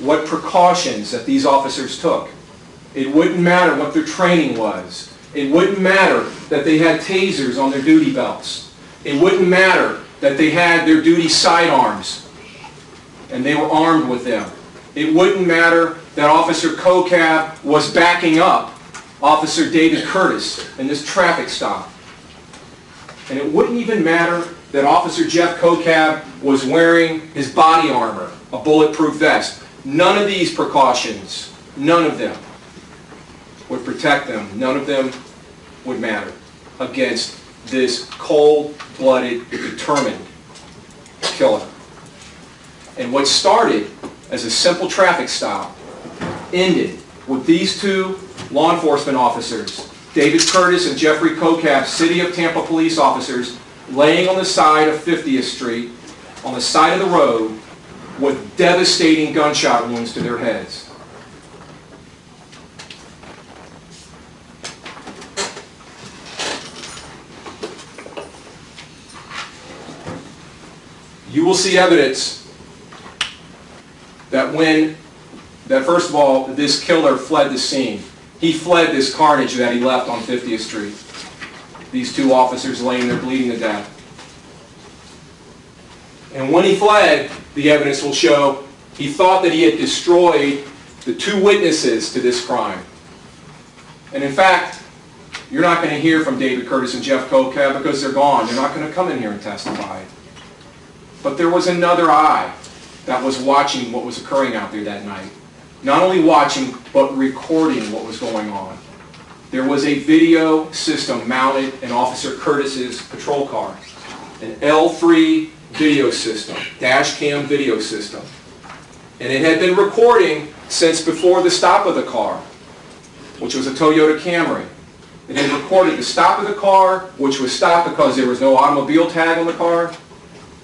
what precautions that these officers took. It wouldn't matter what their training was. It wouldn't matter that they had tasers on their duty belts. It wouldn't matter that they had their duty sidearms and they were armed with them. It wouldn't matter that Officer Kokab was backing up Officer David Curtis in this traffic stop. And it wouldn't even matter that Officer Jeff Kokab was wearing his body armor, a bulletproof vest. None of these precautions, none of them would protect them. None of them would matter against this cold-blooded, determined killer. And what started as a simple traffic stop ended with these two law enforcement officers, David Curtis and Jeffrey Kokab, City of Tampa police officers, laying on the side of 50th Street, on the side of the road, with devastating gunshot wounds to their heads. You will see evidence that first of all, this killer fled the scene. He fled this carnage that he left on 50th Street. These two officers laying there bleeding to death. And when he fled, the evidence will show, he thought that he had destroyed the two witnesses to this crime. And in fact, you're not going to hear from David Curtis and Jeff Kokab because they're gone. They're not going to come in here and testify. But there was another eye that was watching what was occurring out there that night. Not only watching, but recording what was going on. There was a video system mounted in Officer Curtis's patrol car. An L3 video system, dash cam video system. And it had been recording since before the stop of the car, which was a Toyota Camry. It had recorded the stop of the car, which was stopped because there was no automobile tag on the car.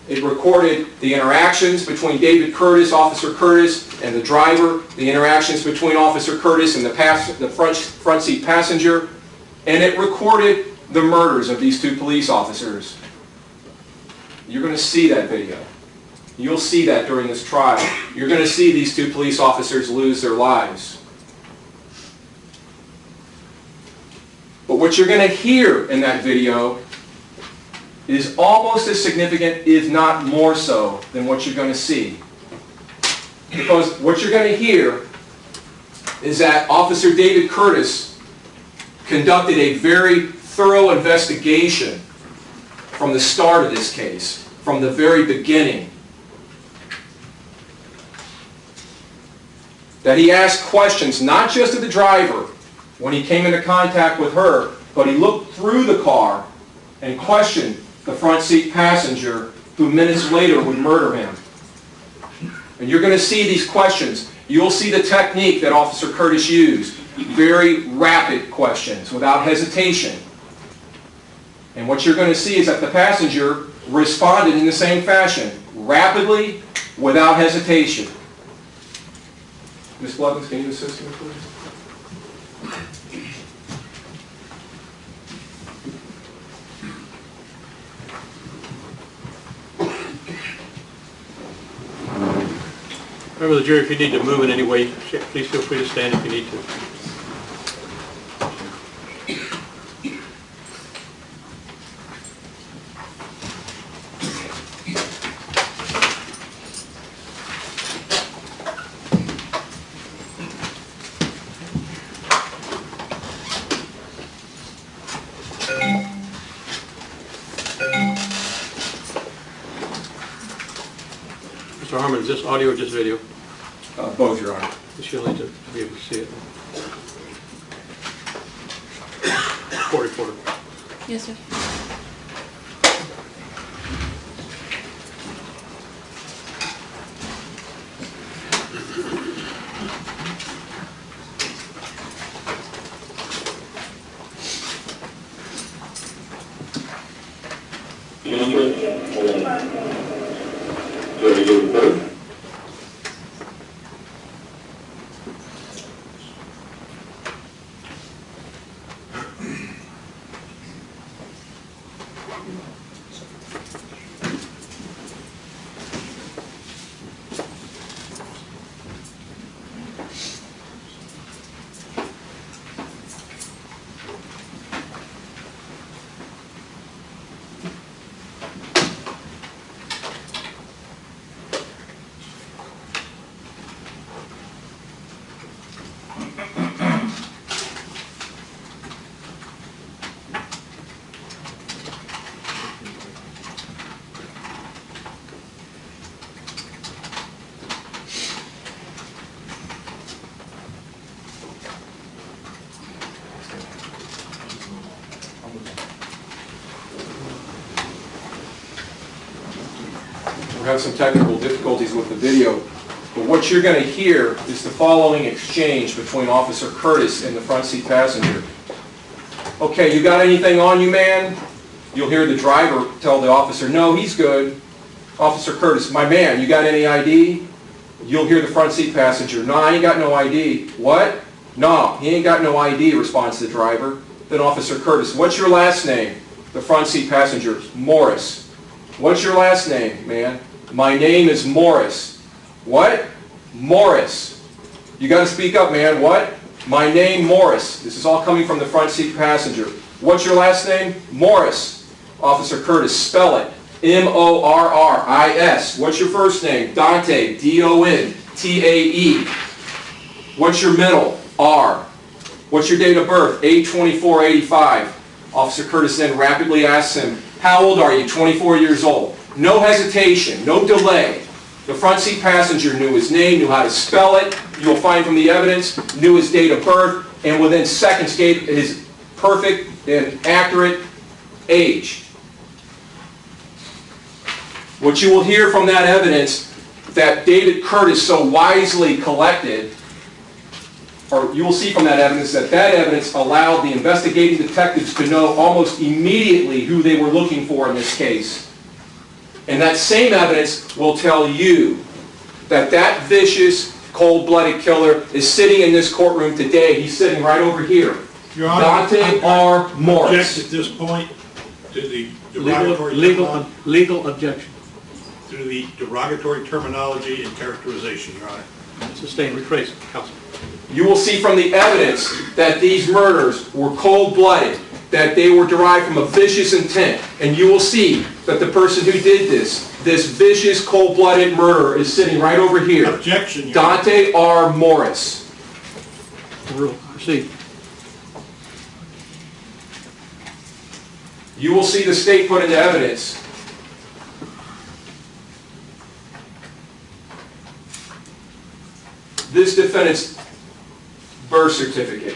It recorded the interactions between David Curtis, Officer Curtis, and the driver, the interactions between Officer Curtis and the front seat passenger, and it recorded the murders of these two police officers. You're going to see that video. You'll see that during this trial. You're going to see these two police officers lose their lives. But what you're going to hear in that video is almost as significant, if not more so, than what you're going to see. Because what you're going to hear is that Officer David Curtis conducted a very thorough investigation from the start of this case, from the very beginning. That he asked questions not just of the driver when he came into contact with her, but he looked through the car and questioned the front seat passenger who minutes later would murder him. And you're going to see these questions. You'll see the technique that Officer Curtis used. Very rapid questions without hesitation. And what you're going to see is that the passenger responded in the same fashion, rapidly, without hesitation. Ms. Blevins, can you assist me, please? Remember the jury, if you need to move in any way, please feel free to stand if you need to. Mr. Harmon, is this audio or just video? Both, Your Honor. She'll need to be able to see it. Reporter. Yes, sir. having some technical difficulties with the video, but what you're going to hear is the following exchange between Officer Curtis and the front seat passenger. Okay, you got anything on you, man? You'll hear the driver tell the officer, no, he's good. Officer Curtis, my man, you got any ID? You'll hear the front seat passenger, no, I ain't got no ID. What? No, he ain't got no ID, responds the driver. Then Officer Curtis, what's your last name? The front seat passenger, Morris. What's your last name, man? My name is Morris. What? Morris. You got to speak up, man. What? My name, Morris. This is all coming from the front seat passenger. What's your last name? Morris. Officer Curtis, spell it. M-O-R-R-I-S. What's your first name? Dontae, D-O-N-T-A-E. What's your middle? R. What's your date of birth? 8/24/85. Officer Curtis then rapidly asks him, how old are you? 24 years old. No hesitation, no delay. The front seat passenger knew his name, knew how to spell it, you'll find from the evidence, knew his date of birth, and within seconds gave his perfect and accurate age. What you will hear from that evidence that David Curtis so wisely collected, or you will see from that evidence that evidence allowed the investigating detectives to know almost immediately who they were looking for in this case. And that same evidence will tell you that that vicious, cold-blooded killer is sitting in this courtroom today. He's sitting right over here. Your Honor, Dontae R. Morris. Object at this point to the derogatory Legal objection. to the derogatory terminology and characterization, Your Honor. Sustained. Rephrase, counsel. You will see from the evidence that these murders were cold-blooded, that they were derived from a vicious intent, and you will see that the person who did this vicious, cold-blooded murderer is sitting right over here. Objection, Your Honor. Dontae R. Morris. Rule. Proceed. You will see the state put into evidence this defendant's birth certificate.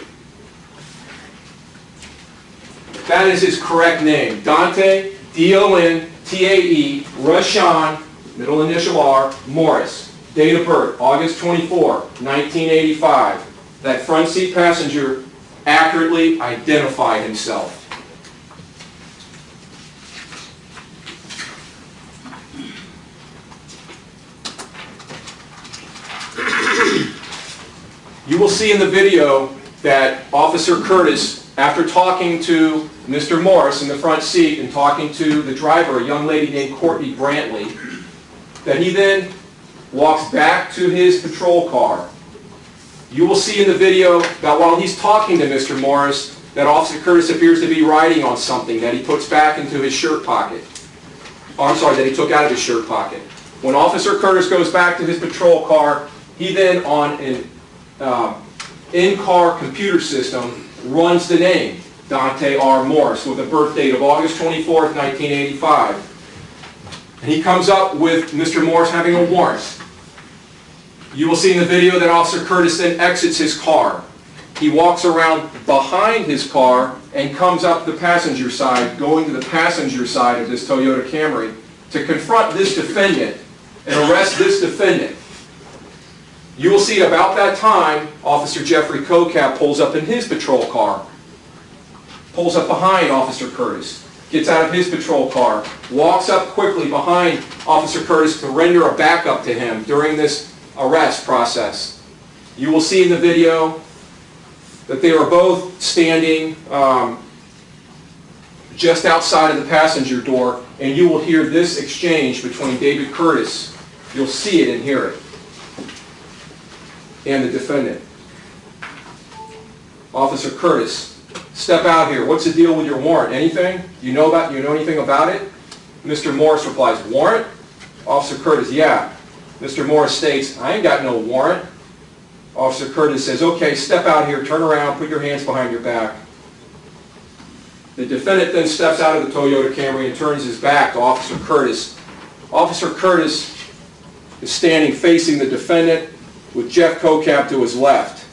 That is his correct name. Dontae, D-O-N-T-A-E, Rashawn, middle initial R, Morris. Date of birth, August 24, 1985. That front seat passenger accurately identified himself. You will see in the video that Officer Curtis, after talking to Mr. Morris in the front seat and talking to the driver, a young lady named Courtney Brantley, that he then walks back to his patrol car. You will see in the video that while he's talking to Mr. Morris, that Officer Curtis appears to be writing on something that he puts back into his shirt pocket. Oh, I'm sorry, that he took out of his shirt pocket. When Officer Curtis goes back to his patrol car, he then, on an in-car computer system, runs the name, Dontae R. Morris, with a birth date of August 24th, 1985. And he comes up with Mr. Morris having a warrant. You will see in the video that Officer Curtis then exits his car. He walks around behind his car and comes up the passenger side, going to the passenger side of this Toyota Camry to confront this defendant and arrest this defendant. You will see about that time, Officer Jeffrey Kokap pulls up in his patrol car, pulls up behind Officer Curtis, gets out of his patrol car, walks up quickly behind Officer Curtis to render a backup to him during this arrest process. You will see in the video that they are both standing just outside of the passenger door, and you will hear this exchange between David Curtis, you'll see it and hear it, and the defendant. Officer Curtis, step out here. What's the deal with your warrant? Anything? You know anything about it? Mr. Morris replies, warrant? Officer Curtis, yeah. Mr. Morris states, I ain't got no warrant. Officer Curtis says, okay, step out here, turn around, put your hands behind your back. The defendant then steps out of the Toyota Camry and turns his back to Officer Curtis. Officer Curtis is standing facing the defendant with Jeff Kokap to his left.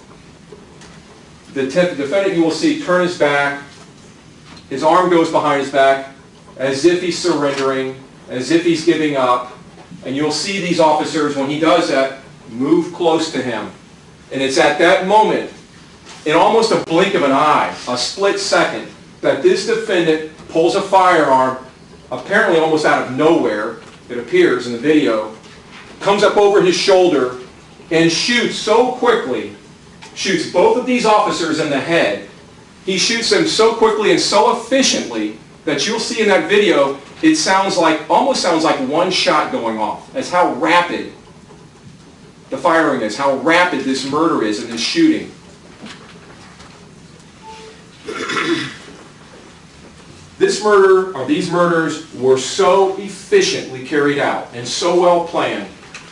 The defendant, you will see, turn his back. His arm goes behind his back as if he's surrendering, as if he's giving up. And you'll see these officers, when he does that, move close to him. And it's at that moment, in almost a blink of an eye, a split second, that this defendant pulls a firearm, apparently almost out of nowhere, it appears in the video, comes up over his shoulder and shoots so quickly, shoots both of these officers in the head. He shoots them so quickly and so efficiently that you'll see in that video, it almost sounds like one shot going off. That's how rapid the firing is, how rapid this murder is and this shooting. This murder, or these murders, were so efficiently carried out and so well planned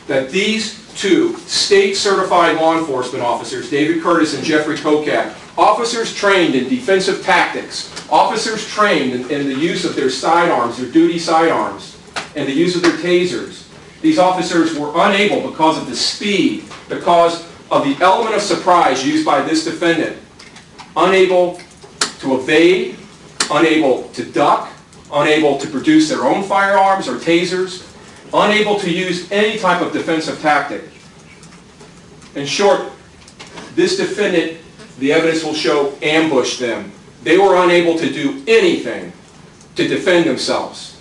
that these two state-certified law enforcement officers, David Curtis and Jeffrey Kokak, officers trained in defensive tactics, officers trained in the use of their sidearms, their duty sidearms, and the use of their tasers. These officers were unable, because of the speed, because of the element of surprise used by this defendant, unable to evade, unable to duck, unable to produce their own firearms or tasers, unable to use any type of defensive tactic. In short, this defendant, the evidence will show, ambushed them. They were unable to do anything to defend themselves.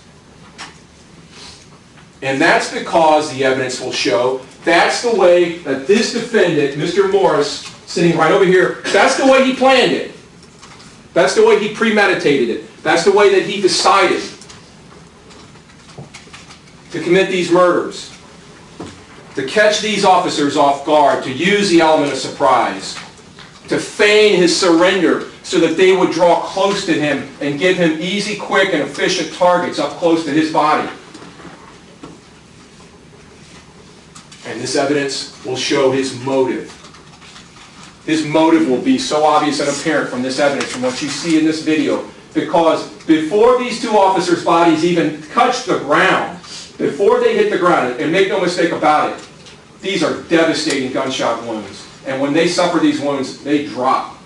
And that's because, the evidence will show, that's the way that this defendant, Mr. Morris, sitting right over here, that's the way he planned it. That's the way he premeditated it. That's the way that he decided to commit these murders, to catch these officers off guard, to use the element of surprise, to feign his surrender so that they would draw close to him and give him easy, quick, and efficient targets up close to his body. And this evidence will show his motive. His motive will be so obvious and apparent from this evidence, from what you see in this video, because before these two officers' bodies even touch the ground, before they hit the ground, and make no mistake about it, these are devastating gunshot wounds. And when they suffer these wounds, they drop.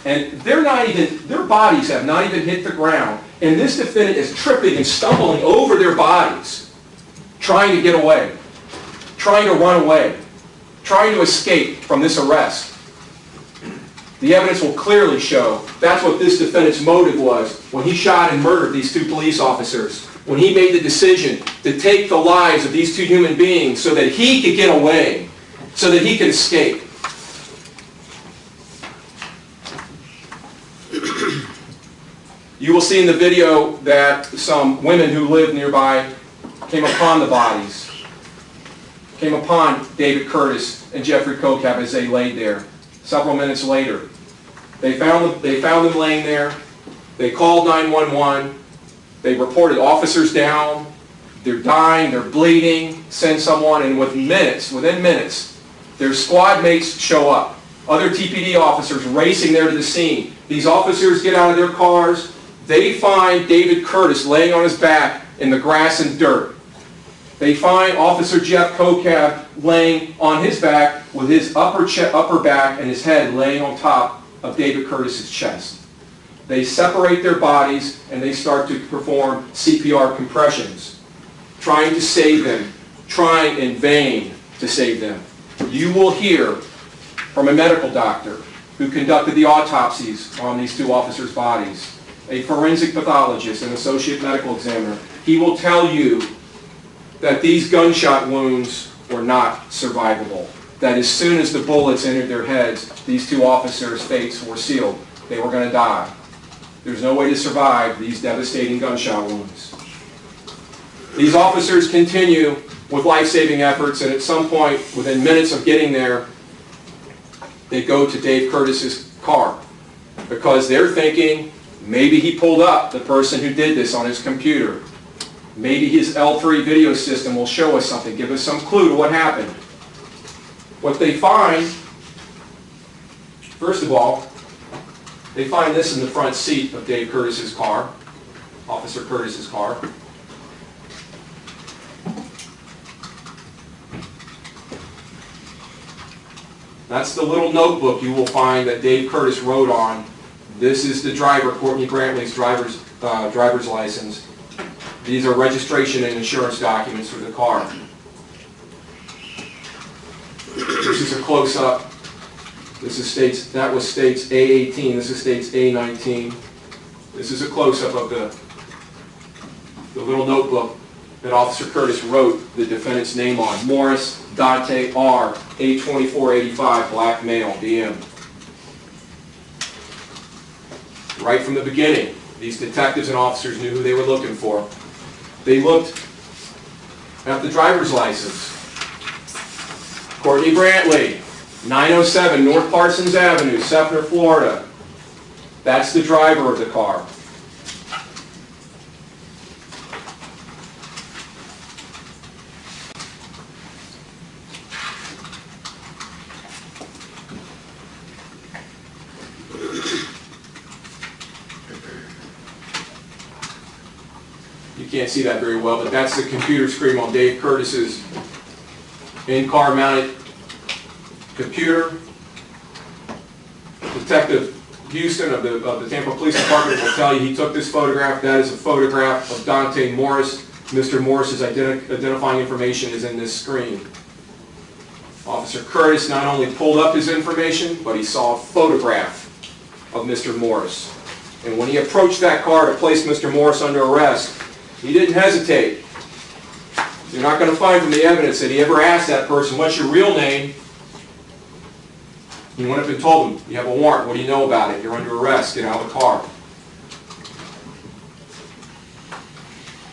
And their bodies have not even hit the ground. And this defendant is tripping and stumbling over their bodies, trying to get away, trying to run away, trying to escape from this arrest. The evidence will clearly show that's what this defendant's motive was when he shot and murdered these two police officers, when he made the decision to take the lives of these two human beings so that he could get away, so that he could escape. You will see in the video that some women who lived nearby came upon the bodies, came upon David Curtis and Jeffrey Kokak as they laid there. Several minutes later, they found them laying there. They called 911. They reported officers down. They're dying. They're bleeding. Send someone, and within minutes, their squad mates show up. Other TPD officers racing there to the scene. These officers get out of their cars. They find David Curtis laying on his back in the grass and dirt. They find Officer Jeff Kokak laying on his back with his upper back and his head laying on top of David Curtis's chest. They separate their bodies and they start to perform CPR compressions, trying to save them, trying in vain to save them. You will hear from a medical doctor who conducted the autopsies on these two officers' bodies, a forensic pathologist, an associate medical examiner. He will tell you that these gunshot wounds were not survivable. That as soon as the bullets entered their heads, these two officers' fates were sealed. They were going to die. There's no way to survive these devastating gunshot wounds. These officers continue with life-saving efforts, and at some point, within minutes of getting there, they go to Dave Curtis's car because they're thinking maybe he pulled up the person who did this on his computer. Maybe his L3 video system will show us something, give us some clue to what happened. What they find, first of all, they find this in the front seat of Dave Curtis's car, Officer Curtis's car. That's the little notebook you will find that Dave Curtis wrote on. This is the driver, Courtney Brantley's driver's license. These are registration and insurance documents for the car. This is a close-up. That was state's A18. This is state's A19. This is a close-up of the little notebook that Officer Curtis wrote the defendant's name on. Morris Dontae R. age 2485, black male, DM. Right from the beginning, these detectives and officers knew who they were looking for. They looked at the driver's license. Courtney Brantley, 907 North Parsons Avenue, Sefner, Florida. That's the driver of the car. You can't see that very well, but that's the computer screen on Dave Curtis's in-car mounted computer. Detective Houston of the Tampa Police Department will tell you he took this photograph. That is a photograph of Dontae Morris. Mr. Morris's identifying information is in this screen. Officer Curtis not only pulled up his information, but he saw a photograph of Mr. Morris. And when he approached that car to place Mr. Morris under arrest, he didn't hesitate. You're not going to find from the evidence that he ever asked that person, "What's your real name?" He went up and told him, "You have a warrant. What do you know about it? You're under arrest. Get out of the car."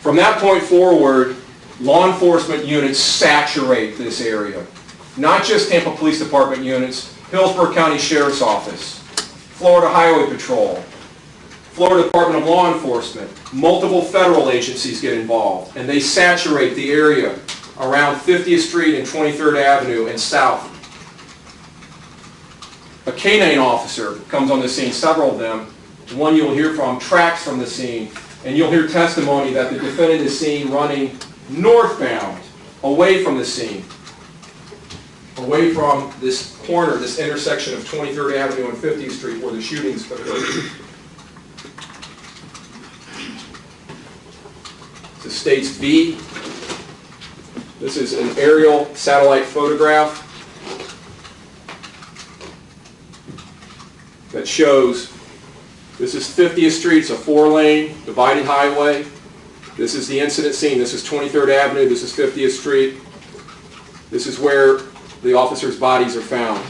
From that point forward, law enforcement units saturate this area. Not just Tampa Police Department units, Hillsborough County Sheriff's Office, Florida Highway Patrol, Florida Department of Law Enforcement, multiple federal agencies get involved, and they saturate the area around 50th Street and 23rd Avenue and south. A canine officer comes on the scene, several of them. The one you'll hear from tracks from the scene, and you'll hear testimony that the defendant is seen running northbound, away from the scene, away from this corner, this intersection of 23rd Avenue and 50th Street where the shootings occurred. The state's V. This is an aerial satellite photograph that shows this is 50th Street. It's a 4-lane divided highway. This is the incident scene. This is 23rd Avenue. This is 50th Street. This is where the officers' bodies are found.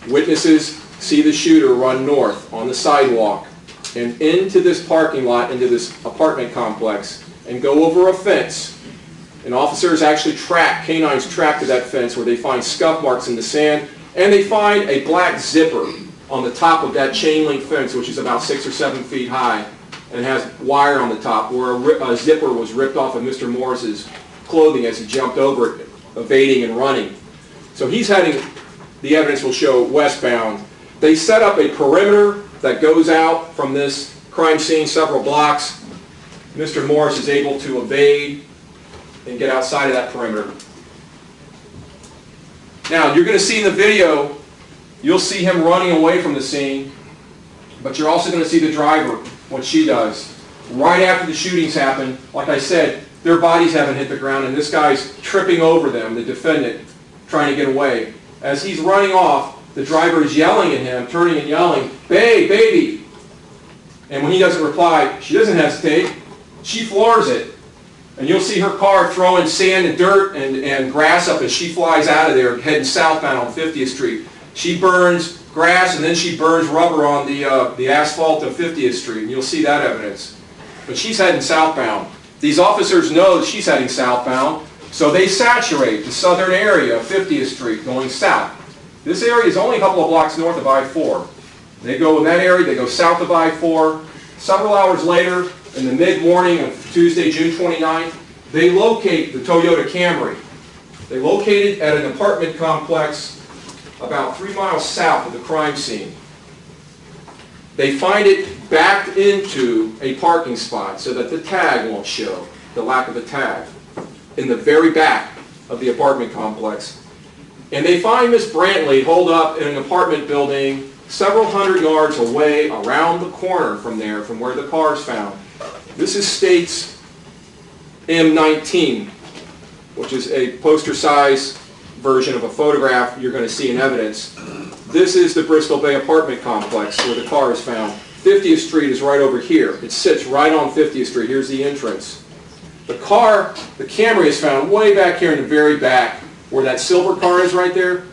Witnesses see the shooter run north on the sidewalk and into this parking lot, into this apartment complex, and go over a fence. And officers actually track, canines track to that fence where they find scuff marks in the sand, and they find a black zipper on the top of that chain link fence, which is about 6 or 7 feet high, and has wire on the top where a zipper was ripped off of Mr. Morris's clothing as he jumped over it, evading and running. So he's heading, the evidence will show, westbound. They set up a perimeter that goes out from this crime scene several blocks. Mr. Morris is able to evade and get outside of that perimeter. Now, you're going to see in the video, you'll see him running away from the scene, but you're also going to see the driver, what she does. Right after the shootings happen, like I said, their bodies haven't hit the ground, and this guy's tripping over them, the defendant, trying to get away. As he's running off, the driver is yelling at him, turning and yelling, "Babe, baby!" And when he doesn't reply, she doesn't hesitate. She floors it. And you'll see her car throwing sand and dirt and grass up as she flies out of there, heading southbound on 50th Street. She burns grass, and then she burns rubber on the asphalt of 50th Street, and you'll see that evidence. But she's heading southbound. These officers know that she's heading southbound, so they saturate the southern area of 50th Street going south. This area is only a couple of blocks north of I-4. They go in that area, they go south of I-4. Several hours later, in the mid-morning of Tuesday, June 29th, they locate the Toyota Camry. They locate it at an apartment complex about 3 miles south of the crime scene. They find it backed into a parking spot so that the tag won't show, the lack of a tag, in the very back of the apartment complex. And they find Miss Brantley holed up in an apartment building several hundred yards away around the corner from there, from where the car is found. This is state's M19. which is a poster-size version of a photograph you're going to see in evidence. This is the Bristol Bay apartment complex where the car is found. 50th Street is right over here. It sits right on 50th Street. Here's the entrance. The Camry is found way back here in the very back where that silver car is right there.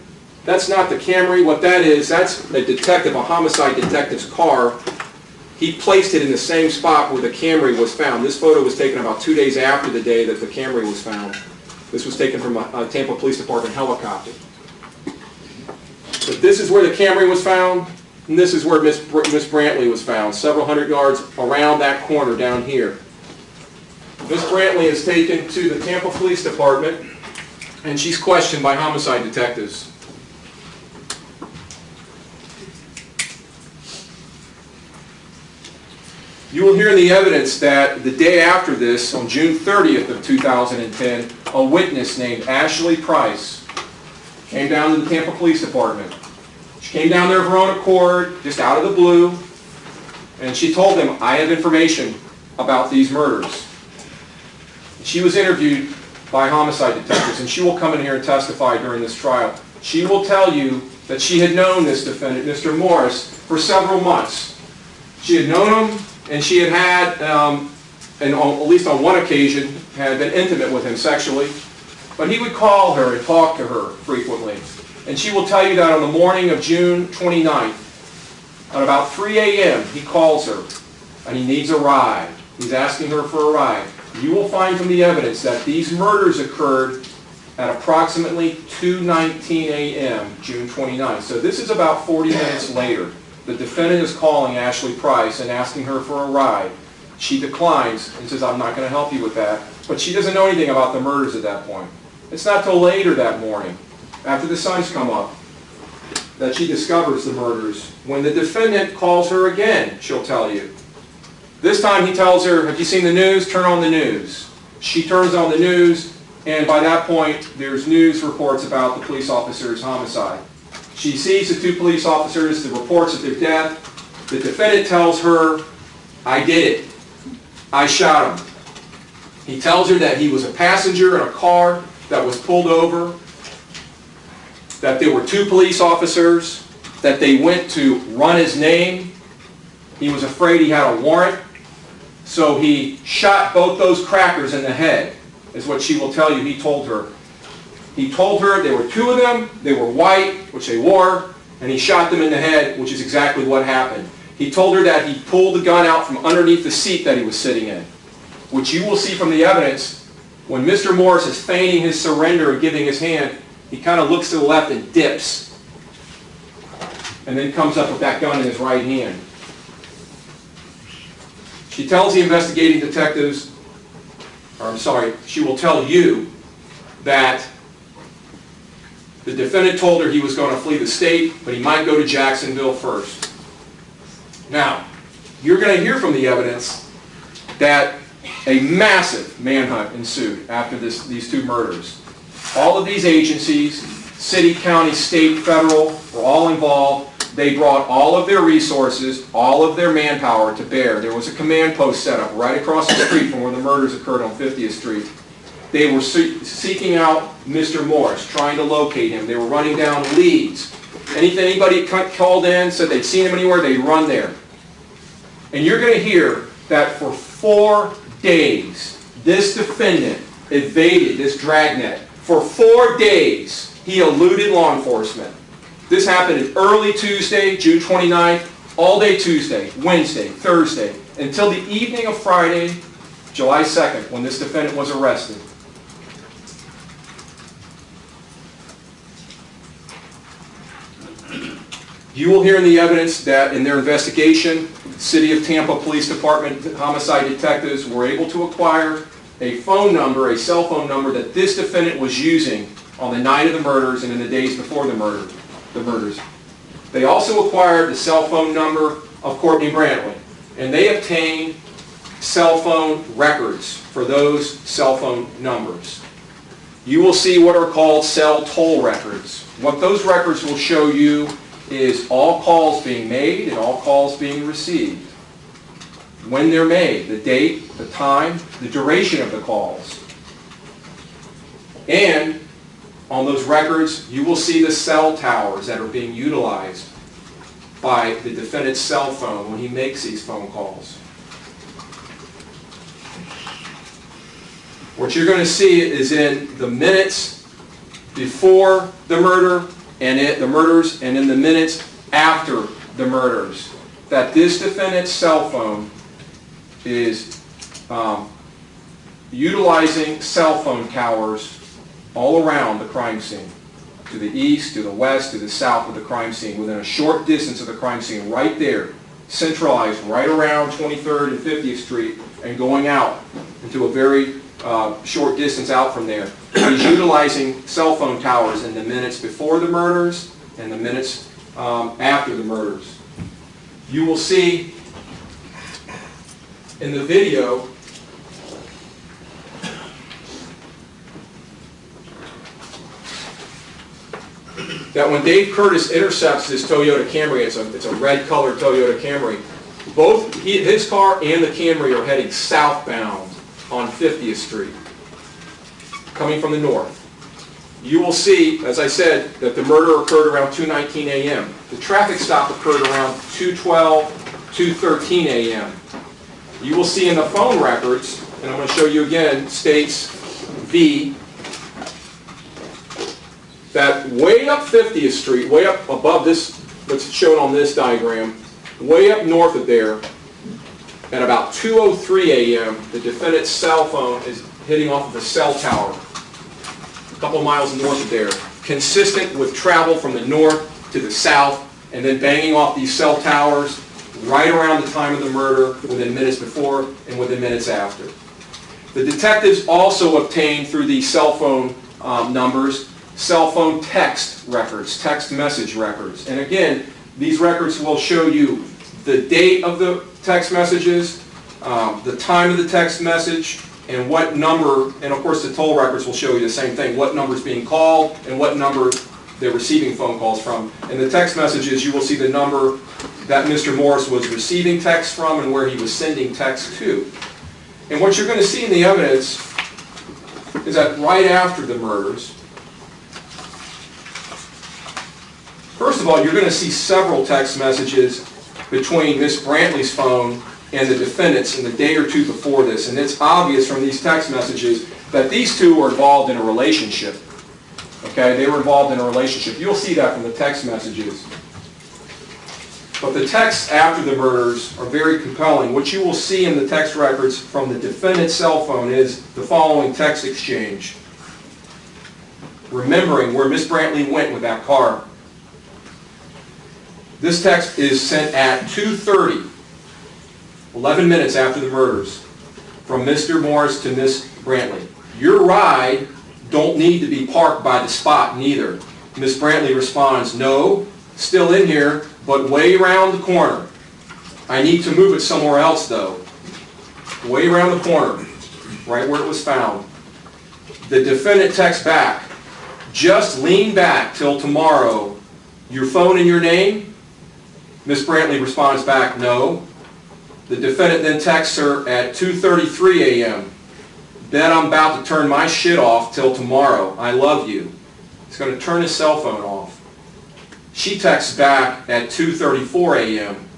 That's not the Camry. What that is, that's a detective, a homicide detective's car. He placed it in the same spot where the Camry was found. This photo was taken about 2 days after the day that the Camry was found. This was taken from a Tampa Police Department helicopter. But this is where the Camry was found, and this is where Miss Brantley was found, several hundred yards around that corner down here. Miss Brantley is taken to the Tampa Police Department, and she's questioned by homicide detectives. You will hear in the evidence that the day after this, on June 30th of 2010, a witness named Ashley Price came down to the Tampa Police Department. She came down there of her own accord, just out of the blue, and she told them, I have information about these murders. She was interviewed by homicide detectives, and she will come in here and testify during this trial. She will tell you that she had known this defendant, Mr. Morris, for several months. She had known him, and she had and at least on one occasion, had been intimate with him sexually. But he would call her and talk to her frequently. And she will tell you that on the morning of June 29th, at about 3 a.m., he calls her, and he needs a ride. He's asking her for a ride. You will find from the evidence that these murders occurred at approximately 2:19 a.m., June 29th. So this is about 40 minutes later. The defendant is calling Ashley Price and asking her for a ride. She declines and says, I'm not going to help you with that. But she doesn't know anything about the murders at that point. It's not till later that morning, after the sun's come up, that she discovers the murders. When the defendant calls her again, she'll tell you. This time he tells her, have you seen the news? Turn on the news. She turns on the news, and by that point, there's news reports about the police officer's homicide. She sees the two police officers, the reports of their death. The defendant tells her, I did it. I shot him. He tells her that he was a passenger in a car that was pulled over, that there were two police officers, that they went to run his name. He was afraid he had a warrant, so he shot both those crackers in the head, is what she will tell you he told her. He told her there were two of them, they were white, which they were, and he shot them in the head, which is exactly what happened. He told her that he pulled the gun out from underneath the seat that he was sitting in, which you will see from the evidence. When Mr. Morris is feigning his surrender and giving his hand, he kind of looks to the left and dips, and then comes up with that gun in his right hand. She tells the investigating detectives, she will tell you that the defendant told her he was going to flee the state, but he might go to Jacksonville first. Now, you're going to hear from the evidence that a massive manhunt ensued after these two murders. All of these agencies, city, county, state, federal, were all involved. They brought all of their resources, all of their manpower to bear. There was a command post set up right across the street from where the murders occurred on 50th Street. They were seeking out Mr. Morris, trying to locate him. They were running down leads. Anybody called in, said they'd seen him anywhere, they'd run there. And you're going to hear that for 4 days, this defendant evaded this dragnet. For 4 days, he eluded law enforcement. This happened early Tuesday, June 29th, all day Tuesday, Wednesday, Thursday, until the evening of Friday, July 2nd, when this defendant was arrested. You will hear in the evidence that in their investigation, City of Tampa Police Department homicide detectives were able to acquire a phone number, a cell phone number that this defendant was using on the night of the murders and in the days before the murders. They also acquired the cell phone number of Courtney Brantley, and they obtained cell phone records for those cell phone numbers. You will see what are called cell toll records. What those records will show you is all calls being made and all calls being received. When they're made, the date, the time, the duration of the calls. And on those records, you will see the cell towers that are being utilized by the defendant's cell phone when he makes these phone calls. What you're going to see is in the minutes before the murder and the murders, and in the minutes after the murders, that this defendant's cell phone is utilizing cell phone towers all around the crime scene, to the east, to the west, to the south of the crime scene, within a short distance of the crime scene, right there, centralized right around 23rd and 50th Street, and going out into a very short distance out from there. He's utilizing cell phone towers in the minutes before the murders and the minutes after the murders. You will see in the video that when Dave Curtis intercepts this Toyota Camry, it's a red colored Toyota Camry, both his car and the Camry are heading southbound on 50th Street, coming from the north. You will see, as I said, that the murder occurred around 2:19 a.m. The traffic stop occurred around 2:12, 2:13 a.m. You will see in the phone records, and I'm going to show you again, states V, that way up 50th Street, way up above this, what's shown on this diagram, way up north of there, at about 2:03 a.m., the defendant's cell phone is hitting off of a cell tower a couple miles north of there, consistent with travel from the north to the south, and then banging off these cell towers right around the time of the murder, within minutes before and within minutes after. The detectives also obtained, through these cell phone numbers, cell phone text records, text message records. And again, these records will show you the date of the text messages, the time of the text message, and what number, and of course the toll records will show you the same thing, what number is being called and what number they're receiving phone calls from. In the text messages, you will see the number that Mr. Morris was receiving text from and where he was sending text to. And what you're going to see in the evidence is that right after the murders, first of all, you're going to see several text messages between Miss Brantley's phone and the defendant's in the day or two before this. And it's obvious from these text messages that these two were involved in a relationship. Okay, they were involved in a relationship. You'll see that from the text messages. But the texts after the murders are very compelling. What you will see in the text records from the defendant's cell phone is the following text exchange. Remembering where Miss Brantley went with that car. This text is sent at 2:30, 11 minutes after the murders, from Mr. Morris to Miss Brantley. Your ride don't need to be parked by the spot neither. Miss Brantley responds, no, still in here, but way around the corner. I need to move it somewhere else though. Way around the corner, right where it was found. The defendant texts back, just lean back till tomorrow. Your phone in your name? Miss Brantley responds back, no. The defendant then texts her at 2:33 a.m. Bet I'm about to turn my shit off till tomorrow. I love you. He's going to turn his cell phone off. She texts back at 2:34 a.m.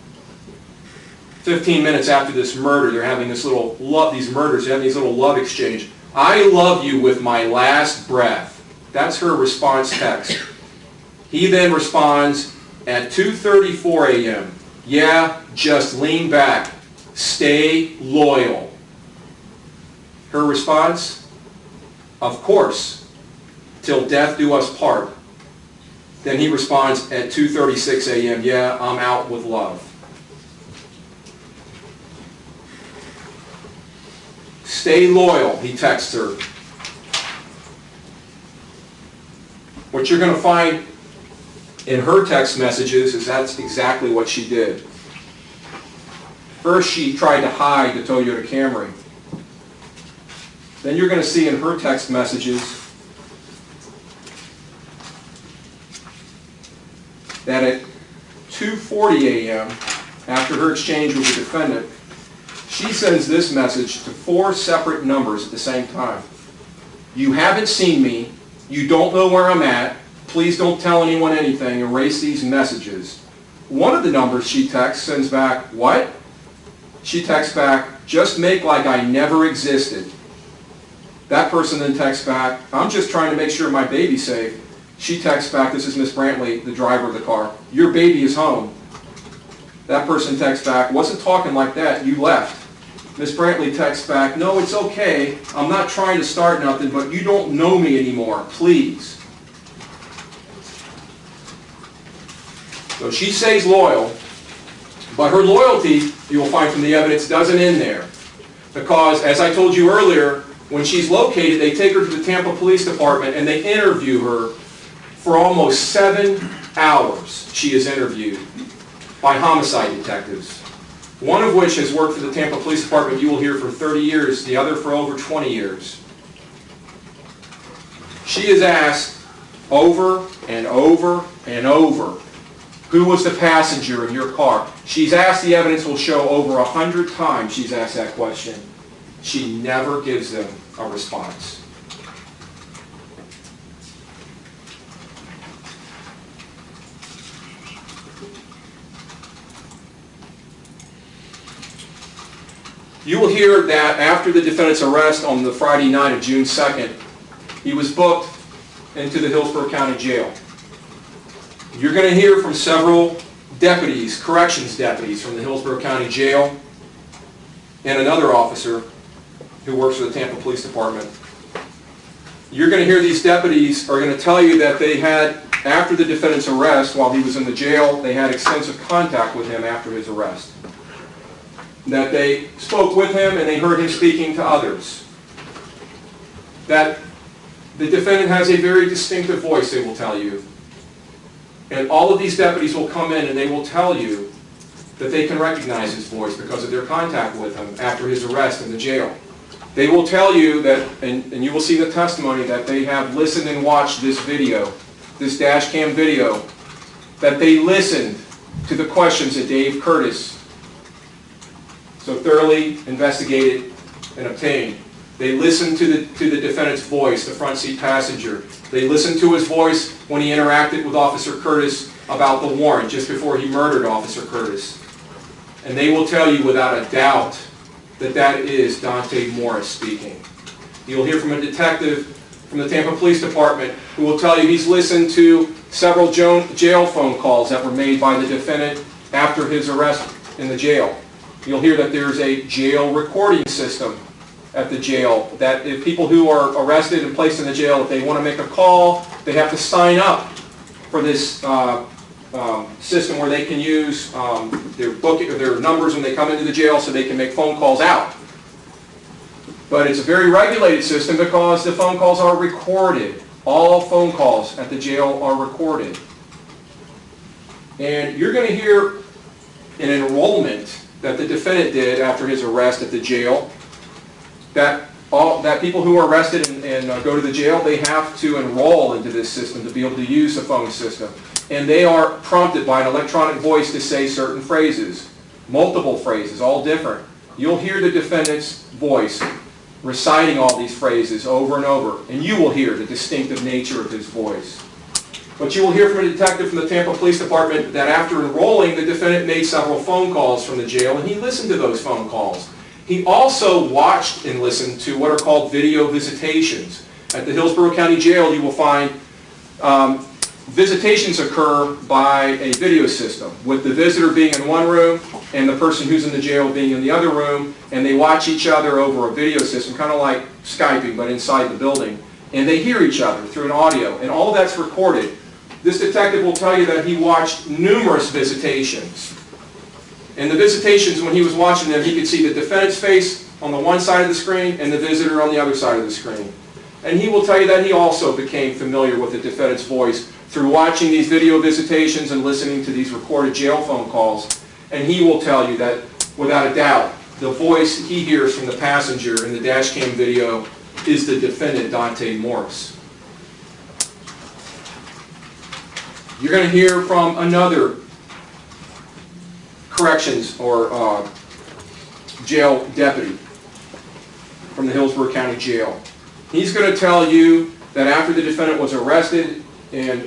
15 minutes after this murder, they're having this little love, these murders, they're having this little love exchange. I love you with my last breath. That's her response text. He then responds at 2:34 a.m. Yeah, just lean back. Stay loyal. Her response? Of course. Till death do us part. Then he responds at 2:36 a.m. Yeah, I'm out with love. Stay loyal, he texts her. What you're going to find in her text messages is that's exactly what she did. First, she tried to hide the Toyota Camry. Then you're going to see in her text messages that at 2:40 a.m., after her exchange with the defendant, she sends this message to 4 separate numbers at the same time. You haven't seen me. You don't know where I'm at. Please don't tell anyone anything. Erase these messages. One of the numbers she texts sends back, what? She texts back, just make like I never existed. That person then texts back, I'm just trying to make sure my baby's safe. She texts back, this is Miss Brantley, the driver of the car, your baby is home. That person texts back, wasn't talking like that, you left. Miss Brantley texts back, no, it's okay, I'm not trying to start nothing, but you don't know me anymore, please. So she stays loyal, but her loyalty, you will find from the evidence, doesn't end there. Because, as I told you earlier, when she's located, they take her to the Tampa Police Department and they interview her for almost 7 hours. She is interviewed by homicide detectives, one of which has worked for the Tampa Police Department, you will hear, for 30 years, the other for over 20 years. She is asked over and over and over, who was the passenger in your car? She's asked, the evidence will show, over 100 times she's asked that question. She never gives them a response. You will hear that after the defendant's arrest on the Friday night of June 2nd, he was booked into the Hillsborough County Jail. You're going to hear from several deputies, corrections deputies from the Hillsborough County Jail, and another officer who works for the Tampa Police Department. You're going to hear these deputies are going to tell you that they had, after the defendant's arrest, while he was in the jail, they had extensive contact with him after his arrest. That they spoke with him and they heard him speaking to others. That the defendant has a very distinctive voice, they will tell you. And all of these deputies will come in and they will tell you that they can recognize his voice because of their contact with him after his arrest in the jail. They will tell you that, and you will see the testimony, that they have listened and watched this video, this dash cam video, that they listened to the questions that Dave Curtis so thoroughly investigated and obtained. They listened to the defendant's voice, the front seat passenger. They listened to his voice when he interacted with Officer Curtis about the warrant just before he murdered Officer Curtis. And they will tell you without a doubt that that is Dontae Morris speaking. You'll hear from a detective from the Tampa Police Department who will tell you he's listened to several jail phone calls that were made by the defendant after his arrest in the jail. You'll hear that there's a jail recording system at the jail, that if people who are arrested and placed in the jail, if they want to make a call, they have to sign up for this system where they can use their numbers when they come into the jail so they can make phone calls out. But it's a very regulated system because the phone calls are recorded. All phone calls at the jail are recorded. And you're going to hear an enrollment that the defendant did after his arrest at the jail, that people who are arrested and go to the jail, they have to enroll into this system to be able to use the phone system. And they are prompted by an electronic voice to say certain phrases, multiple phrases, all different. You'll hear the defendant's voice reciting all these phrases over and over, and you will hear the distinctive nature of his voice. But you will hear from a detective from the Tampa Police Department that after enrolling, the defendant made several phone calls from the jail, and he listened to those phone calls. He also watched and listened to what are called video visitations. At the Hillsborough County Jail, you will find visitations occur by a video system, with the visitor being in one room and the person who's in the jail being in the other room, and they watch each other over a video system, kind of like Skyping, but inside the building. And they hear each other through an audio, and all that's recorded. This detective will tell you that he watched numerous visitations. And the visitations, when he was watching them, he could see the defendant's face on the one side of the screen and the visitor on the other side of the screen. And he will tell you that he also became familiar with the defendant's voice through watching these video visitations and listening to these recorded jail phone calls. And he will tell you that, without a doubt, the voice he hears from the passenger in the dash cam video is the defendant, Dontae Morris. You're going to hear from another corrections or jail deputy from the Hillsborough County Jail. He's going to tell you that after the defendant was arrested and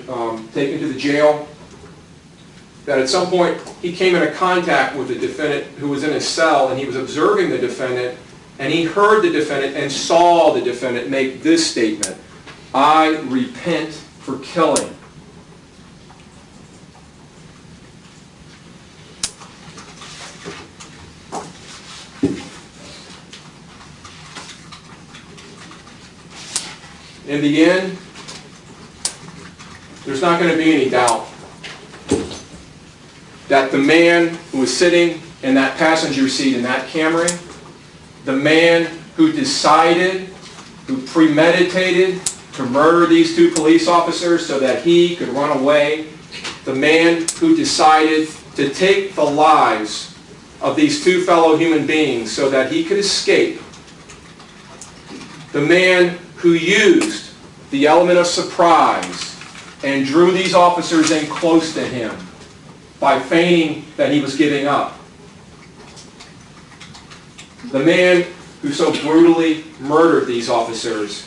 taken to the jail, that at some point he came into contact with the defendant who was in his cell, and he was observing the defendant, and he heard the defendant and saw the defendant make this statement: "I repent for killing." In the end, there's not going to be any doubt that the man who was sitting in that passenger seat in that Camry, the man who decided, who premeditated to murder these two police officers so that he could run away, the man who decided to take the lives of these two fellow human beings so that he could escape, the man who used the element of surprise and drew these officers in close to him by feigning that he was giving up, the man who so brutally murdered these officers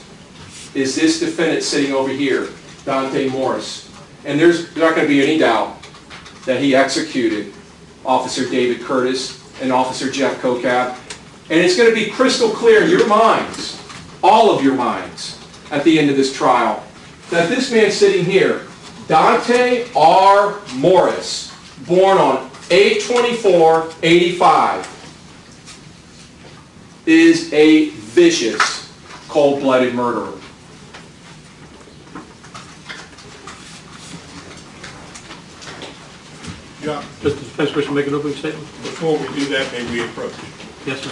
is this defendant sitting over here, Dontae Morris. And there's not going to be any doubt that he executed Officer David Curtis and Officer Jeff Kokab. And it's going to be crystal clear in your minds, all of your minds, at the end of this trial, that this man sitting here, Dontae R. Morris, born on 8/24/85, is a vicious, cold-blooded murderer. John, Does the defense wish to make an opening statement? before we do that, may we approach? Yes, sir.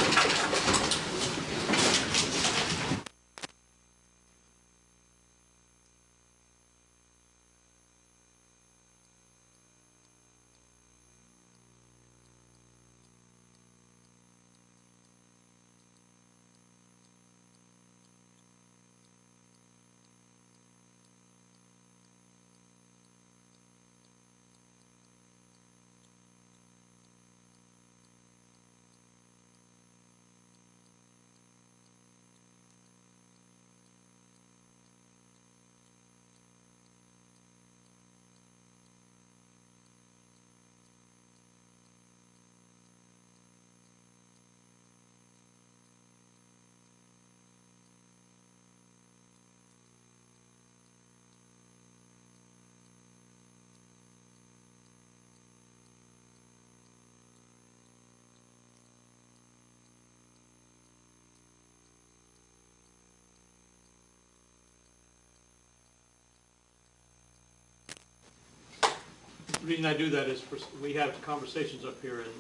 The reason I do that is we have conversations up here, and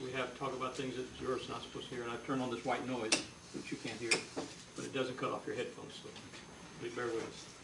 we have to talk about things that you're not supposed to hear, and I turn on this white noise, which you can't hear, but it doesn't cut off your headphones, so please bear with us.